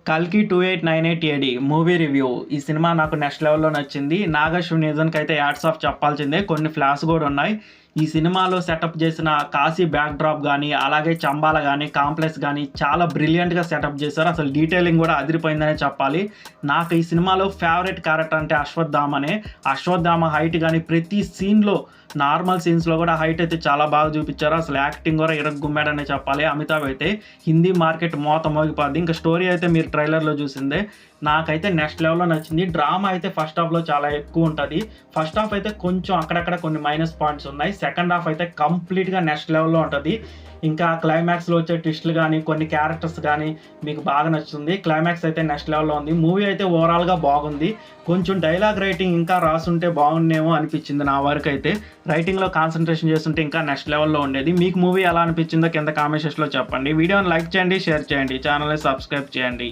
కల్కి 2898 AD movie review. ఈ cinema నాకు నెక్స్ట్ లెవెల్‌లో నచ్చింది. నాగ్ అశ్విన్ నిజానికైతే హ్యాట్స్ ఆఫ్ చెప్పాల్సిందే. కొన్ని ఫ్లాస్ కూడా ఉన్నాయి. ఈ సినిమాలో సెటప్ చేసిన కాశీ బ్యాక్ డ్రాప్ గానీ, అలాగే చంబాల గానీ, కాంప్లెక్స్ గానీ చాలా బ్రిలియంట్‌గా సెటప్ చేశారు. అసలు డీటెయిలింగ్ కూడా అదిరిపోయిందనే చెప్పాలి. నాకు ఈ సినిమాలో ఫేవరెట్ క్యారెక్టర్ అంటే అశ్వత్థామనే. అశ్వత్థామ హైట్ గానీ ప్రతి సీన్‌లో నార్మల్ సీన్స్‌లో కూడా హైట్ అయితే చాలా బాగా చూపించారు. అసలు యాక్టింగ్ కూడా ఇరగ్గొమ్మాడనే చెప్పాలి. అమితాబ్ అయితే హిందీ మార్కెట్ మోత మోగిపోద్ది. ఇంకా స్టోరీ అయితే మీరు ట్రైలర్‌లో చూసిందే. నాకైతే నెక్స్ట్ లెవెల్‌లో నచ్చింది. డ్రామా అయితే ఫస్ట్ హాఫ్‌లో చాలా ఎక్కువ ఉంటది. ఫస్ట్ హాఫ్ అయితే కొంచెం అక్కడక్కడ కొన్ని మైనస్ పాయింట్స్ ఉన్నాయి. సెకండ్ హాఫ్ అయితే కంప్లీట్‌గా నెక్స్ట్ లెవెల్‌లో ఉంటది. ఇంకా క్లైమాక్స్‌లో వచ్చే ట్విస్టులు గానీ, కొన్ని క్యారెక్టర్స్ గానీ మీకు బాగా నచ్చుతుంది. క్లైమాక్స్ అయితే నెక్స్ట్ లెవెల్‌లో ఉంది. మూవీ అయితే ఓవరాల్‌గా బాగుంది. కొంచెం డైలాగ్ రైటింగ్ ఇంకా రాసుంటే బాగుండేమో అనిపించింది నా వరకైతే. రైటింగ్‌లో కాన్సంట్రేషన్ చేస్తుంటే ఇంకా నెక్స్ట్ లెవెల్‌లో ఉండేది. మీకు మూవీ ఎలా అనిపించిందో కింద కామెంట్ సెక్షన్‌లో చెప్పండి. వీడియోని లైక్ చేయండి, షేర్ చేయండి. ఛానల్‌ని సబ్స్క్రైబ్ చేయండి.